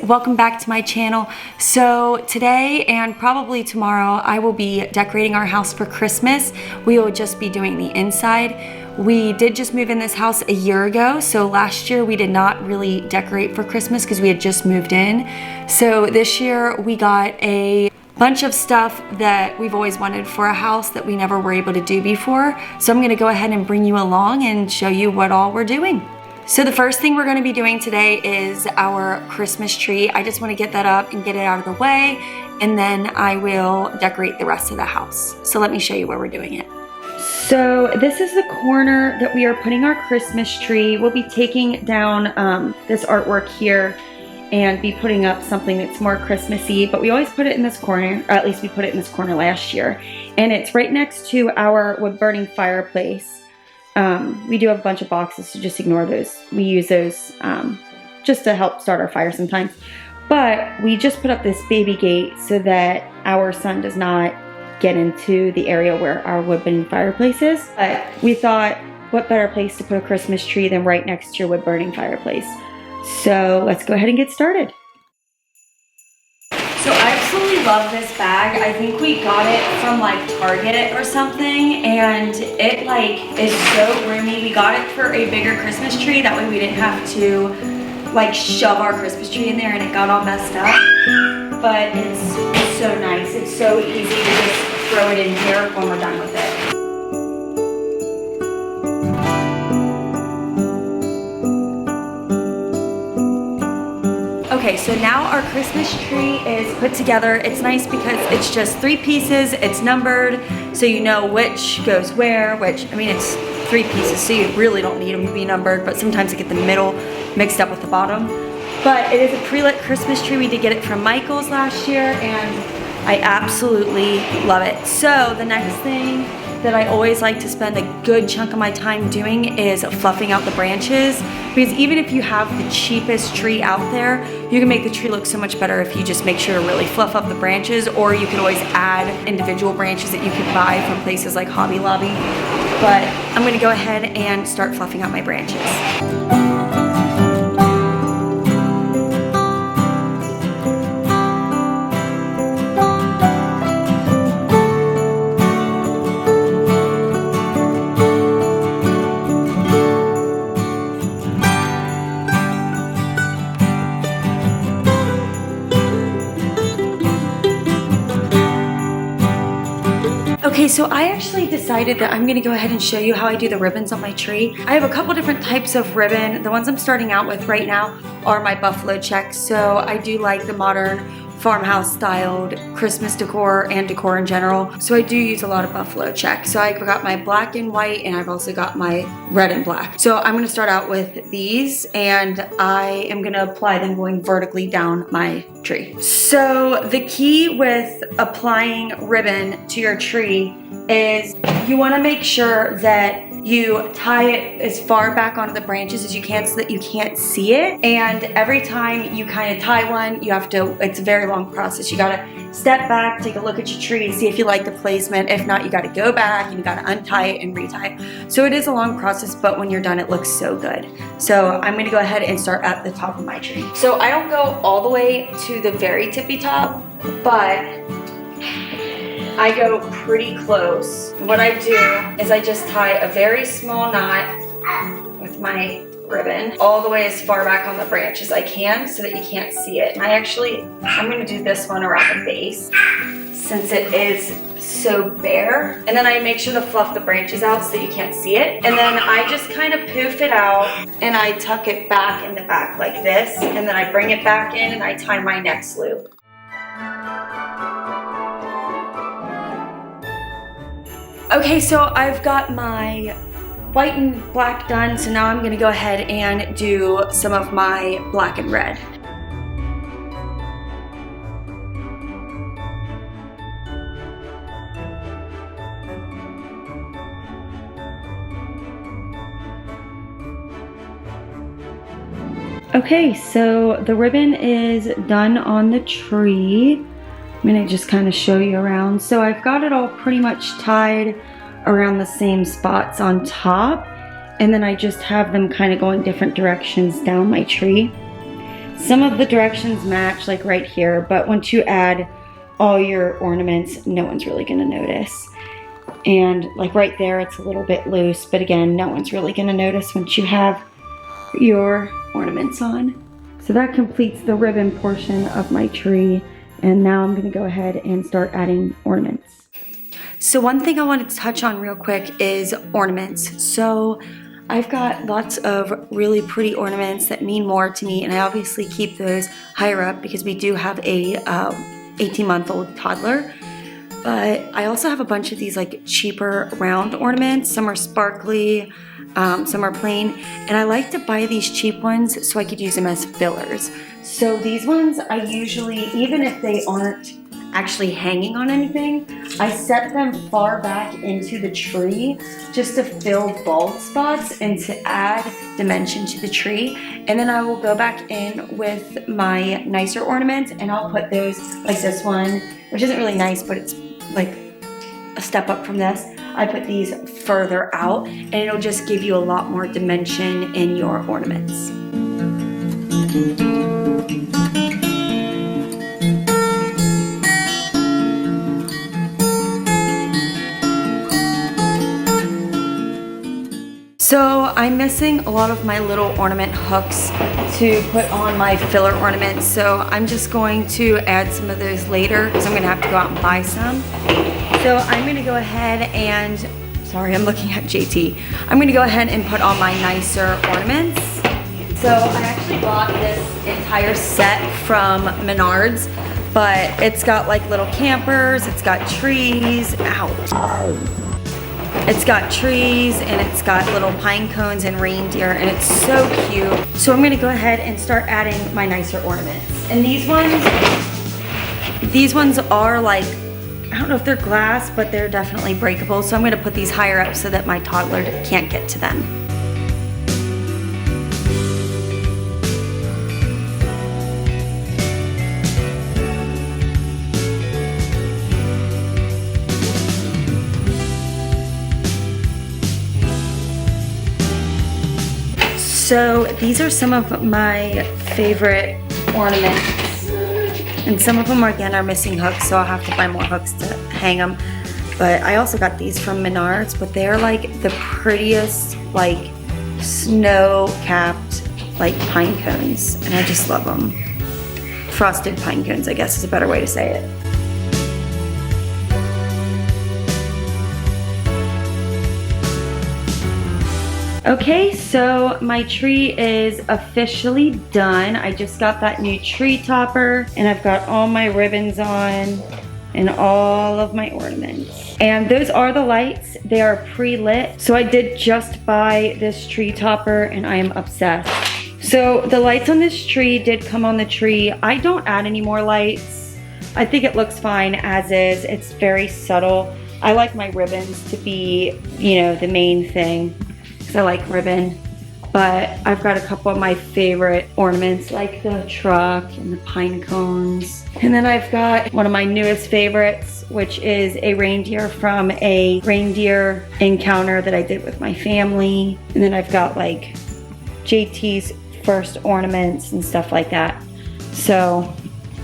welcome back to my channel. So today and probably tomorrow I will be decorating our house for Christmas. We will just be doing the inside. We did just move in this house a year ago, so last year we did not really decorate for Christmas because we had just moved in. So this year we got a bunch of stuff that we've always wanted for a house that we never were able to do before. So I'm going to go ahead and bring you along and show you what all we're doing. So the first thing we're going to be doing today is our Christmas tree. I just want to get that up and get it out of the way, and then I will decorate the rest of the house. So let me show you where we're doing it. So this is the corner that we are putting our Christmas tree. We'll be taking down this artwork here and be putting up something that's more Christmassy, but we always put it in this corner, or at least we put it in this corner last year. And it's right next to our wood-burning fireplace. We do have a bunch of boxes, so just ignore those. We use those just to help start our fire sometimes. But we just put up this baby gate so that our son does not get into the area where our wood-burning fireplace is. But we thought, what better place to put a Christmas tree than right next to your wood-burning fireplace? So let's go ahead and get started. So I absolutely love this bag. I think we got it from like Target or something, and it like is so roomy. We got it for a bigger Christmas tree. That way we didn't have to like shove our Christmas tree in there and it got all messed up. But it's so nice. It's so easy to just throw it in here when we're done with it. Okay, so now our Christmas tree is put together. It's nice because it's just 3 pieces, it's numbered, so you know which goes where, which, I mean, it's 3 pieces, so you really don't need them to be numbered, but sometimes you get the middle mixed up with the bottom. But it is a pre-lit Christmas tree. We did get it from Michael's last year, and I absolutely love it. So the next thing that I always like to spend a good chunk of my time doing is fluffing out the branches, because even if you have the cheapest tree out there, you can make the tree look so much better if you just make sure to really fluff up the branches, or you can always add individual branches that you can buy from places like Hobby Lobby. But I'm gonna go ahead and start fluffing out my branches. Okay, so I actually decided that I'm gonna go ahead and show you how I do the ribbons on my tree. I have a couple different types of ribbon. The ones I'm starting out with right now are my buffalo checks. So I do like the modern farmhouse styled Christmas decor and decor in general. So I do use a lot of buffalo check. So I got my black and white, and I've also got my red and black. So I'm gonna start out with these, and I am gonna apply them going vertically down my tree. So the key with applying ribbon to your tree is you wanna make sure that you tie it as far back onto the branches as you can so that you can't see it. And every time you kind of tie one, you have to, it's a very long process. You gotta step back, take a look at your tree, see if you like the placement. If not, you gotta go back and you gotta untie it and retie it. So it is a long process, but when you're done, it looks so good. So I'm gonna go ahead and start at the top of my tree. So I don't go all the way to the very tippy top, but I go pretty close. What I do is I just tie a very small knot with my ribbon all the way as far back on the branch as I can so that you can't see it. And I'm gonna do this one around the base since it is so bare. And then I make sure to fluff the branches out so that you can't see it. And then I just kind of poof it out and I tuck it back in the back like this. And then I bring it back in and I tie my next loop. Okay, so I've got my white and black done, so now I'm gonna go ahead and do some of my black and red. Okay, so the ribbon is done on the tree. I'm gonna just kind of show you around. So I've got it all pretty much tied around the same spots on top, and then I just have them kind of going different directions down my tree. Some of the directions match, like right here, but once you add all your ornaments, no one's really gonna notice. And like right there, it's a little bit loose, but again, no one's really gonna notice once you have your ornaments on. So that completes the ribbon portion of my tree. And now I'm gonna go ahead and start adding ornaments. So one thing I wanted to touch on real quick is ornaments. So I've got lots of really pretty ornaments that mean more to me, and I obviously keep those higher up because we do have a 18-month-old toddler. But I also have a bunch of these like cheaper round ornaments. Some are sparkly, some are plain, and I like to buy these cheap ones so I could use them as fillers. So these ones I usually, even if they aren't actually hanging on anything, I set them far back into the tree just to fill bald spots and to add dimension to the tree. And then I will go back in with my nicer ornaments and I'll put those, like this one, which isn't really nice, but it's like a step up from this. I put these further out and it'll just give you a lot more dimension in your ornaments. So I'm missing a lot of my little ornament hooks to put on my filler ornaments. So I'm just going to add some of those later because I'm gonna have to go out and buy some. So I'm gonna go ahead and, sorry, I'm looking at JT. I'm gonna go ahead and put on my nicer ornaments. So I actually bought this entire set from Menards, but it's got like little campers, it's got trees, ow. It's got trees and it's got little pine cones and reindeer, and it's so cute. So I'm gonna go ahead and start adding my nicer ornaments. And these ones are like, I don't know if they're glass, but they're definitely breakable. So I'm gonna put these higher up so that my toddler can't get to them. So these are some of my favorite ornaments, and some of them again are missing hooks, so I'll have to buy more hooks to hang them. But I also got these from Menards, but they're like the prettiest like snow-capped like pine cones, and I just love them. Frosted pine cones, I guess is a better way to say it. Okay, so my tree is officially done. I just got that new tree topper and I've got all my ribbons on and all of my ornaments. And those are the lights. They are pre-lit. So I did just buy this tree topper and I am obsessed. So the lights on this tree did come on the tree. I don't add any more lights. I think it looks fine as is. It's very subtle. I like my ribbons to be, you know, the main thing. I like ribbon, but I've got a couple of my favorite ornaments like the truck and the pine cones. And then I've got one of my newest favorites, which is a reindeer from a reindeer encounter that I did with my family. And then I've got like JT's first ornaments and stuff like that. So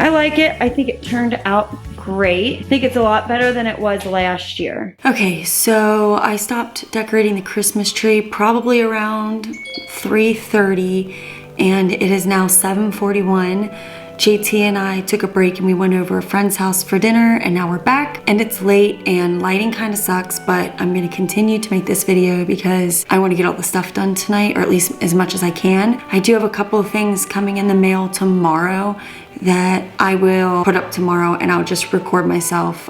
I like it. I think it turned out great. I think it's a lot better than it was last year. Okay, so I stopped decorating the Christmas tree probably around 3:30 and it is now 7:41. JT and I took a break and we went over a friend's house for dinner, and now we're back and it's late and lighting kind of sucks, but I'm gonna continue to make this video because I wanna get all the stuff done tonight, or at least as much as I can. I do have a couple of things coming in the mail tomorrow that I will put up tomorrow, and I'll just record myself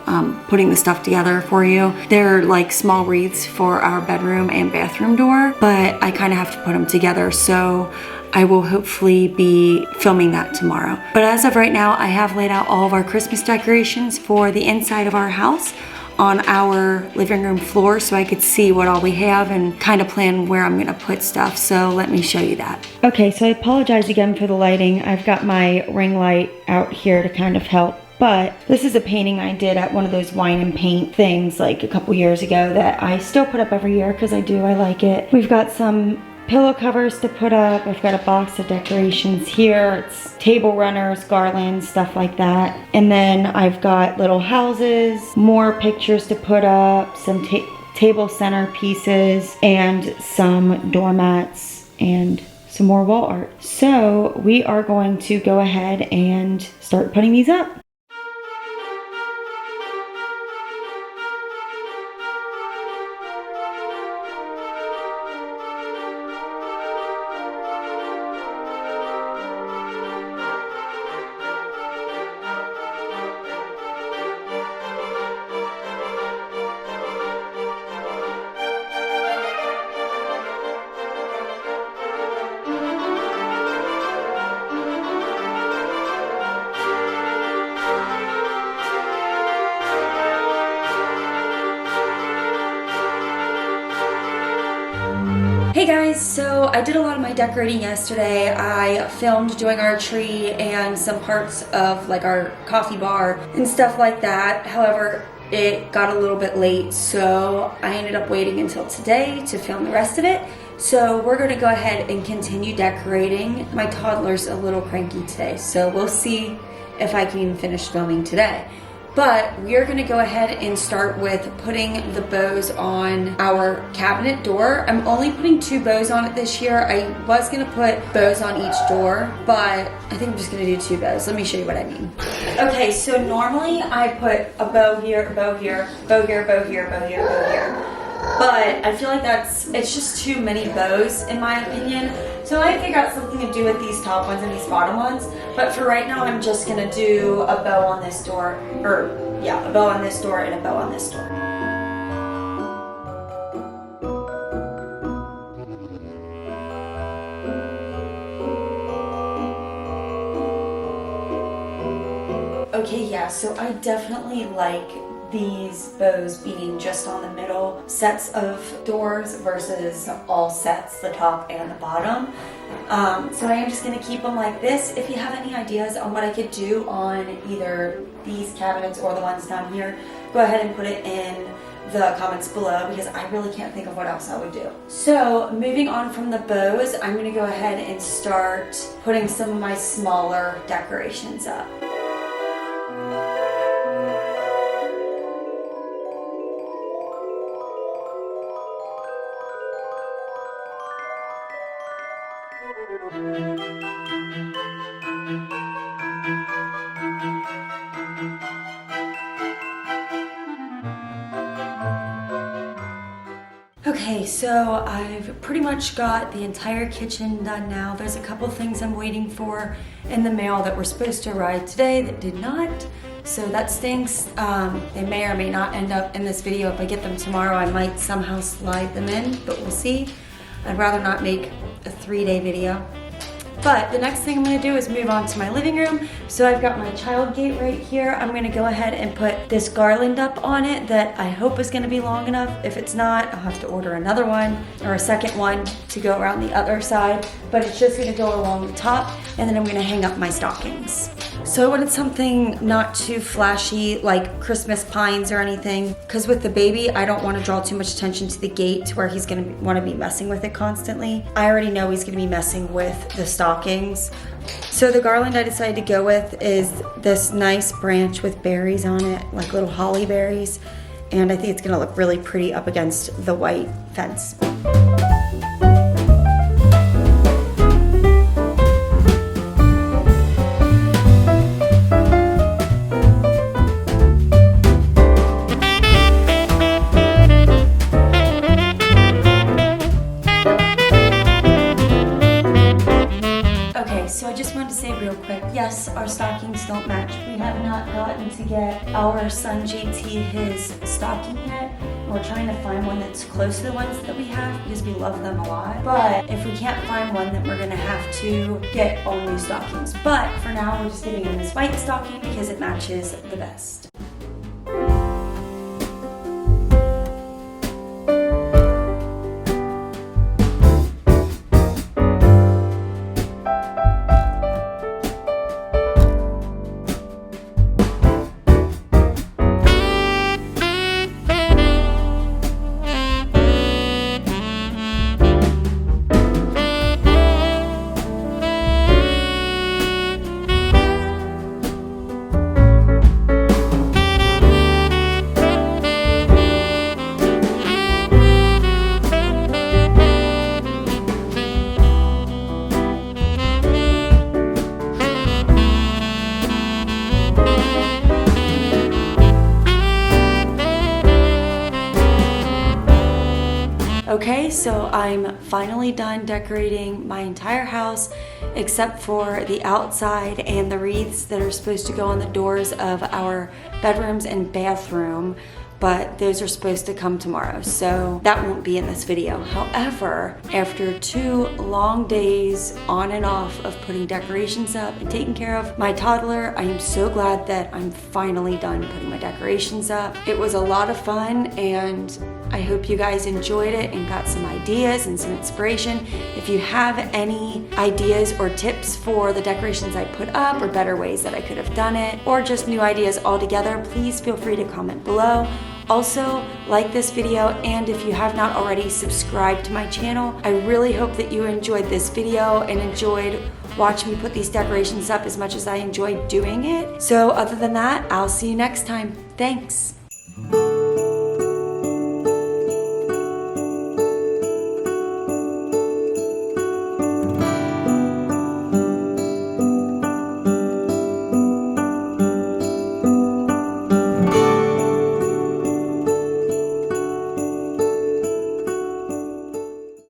putting the stuff together for you. They're like small wreaths for our bedroom and bathroom door, but I kind of have to put them together, so I will hopefully be filming that tomorrow. But as of right now, I have laid out all of our Christmas decorations for the inside of our house on our living room floor so I could see what all we have and kind of plan where I'm gonna put stuff. So let me show you that. Okay, so I apologize again for the lighting. I've got my ring light out here to kind of help. But this is a painting I did at one of those wine and paint things like a couple years ago that I still put up every year because I like it. We've got some pillow covers to put up. I've got a box of decorations here. It's table runners, garlands, stuff like that. And then I've got little houses, more pictures to put up, some table center pieces, and some doormats, and some more wall art. So we are going to go ahead and start putting these up. Hey guys, so I did a lot of my decorating yesterday. I filmed doing our tree and some parts of like our coffee bar and stuff like that. However, it got a little bit late, so I ended up waiting until today to film the rest of it. So we're gonna go ahead and continue decorating. My toddler's a little cranky today, so we'll see if I can finish filming today. But we're gonna go ahead and start with putting the bows on our cabinet door. I'm only putting 2 bows on it this year. I was gonna put bows on each door, but I think I'm just gonna do 2 bows. Let me show you what I mean. Okay, so normally I put a bow here, a bow here, bow here, bow here, bow here, bow here. But I feel like it's just too many bows in my opinion. So I figured out something to do with these top ones and these bottom ones. But for right now, I'm just gonna do a bow on this door, a bow on this door and a bow on this door. Okay, yeah, so I definitely like these bows being just on the middle sets of doors versus all sets, the top and the bottom. So I am just going to keep them like this. If you have any ideas on what I could do on either these cabinets or the ones down here, go ahead and put it in the comments below because I really can't think of what else I would do. So moving on from the bows, I'm going to go ahead and start putting some of my smaller decorations up. Okay, so I've pretty much got the entire kitchen done now. There's a couple things I'm waiting for in the mail that were supposed to arrive today that did not. So that stinks. They may or may not end up in this video. If I get them tomorrow, I might somehow slide them in, but we'll see. I'd rather not make a 3-day video. But the next thing I'm gonna do is move on to my living room. So I've got my child gate right here. I'm gonna go ahead and put this garland up on it that I hope is gonna be long enough. If it's not, I'll have to order another one or a second one to go around the other side. But it's just gonna go along the top, and then I'm gonna hang up my stockings. So I wanted something not too flashy like Christmas pines or anything, because with the baby, I don't want to draw too much attention to the gate to where he's gonna want to be messing with it constantly. I already know he's gonna be messing with the stockings. So the garland I decided to go with is this nice branch with berries on it, like little holly berries. And I think it's gonna look really pretty up against the white fence. So I just wanted to say real quick, yes, our stockings don't match. We have not gotten to get our son JT his stocking yet. We're trying to find one that's close to the ones that we have because we love them a lot. But if we can't find one, then we're gonna have to get all new stockings. But for now, we're just getting him this white stocking because it matches the best. so I'm finally done decorating my entire house except for the outside and the wreaths that are supposed to go on the doors of our bedrooms and bathroom, but those are supposed to come tomorrow, so that won't be in this video. However, after 2 long days on and off of putting decorations up and taking care of my toddler, I am so glad that I'm finally done putting my decorations up. It was a lot of fun, and I hope you guys enjoyed it and got some ideas and some inspiration. If you have any ideas or tips for the decorations I put up, or better ways that I could have done it, or just new ideas altogether, please feel free to comment below. Also, like this video, and if you have not already, subscribe to my channel. I really hope that you enjoyed this video and enjoyed watching me put these decorations up as much as I enjoyed doing it. So other than that, I'll see you next time. Thanks.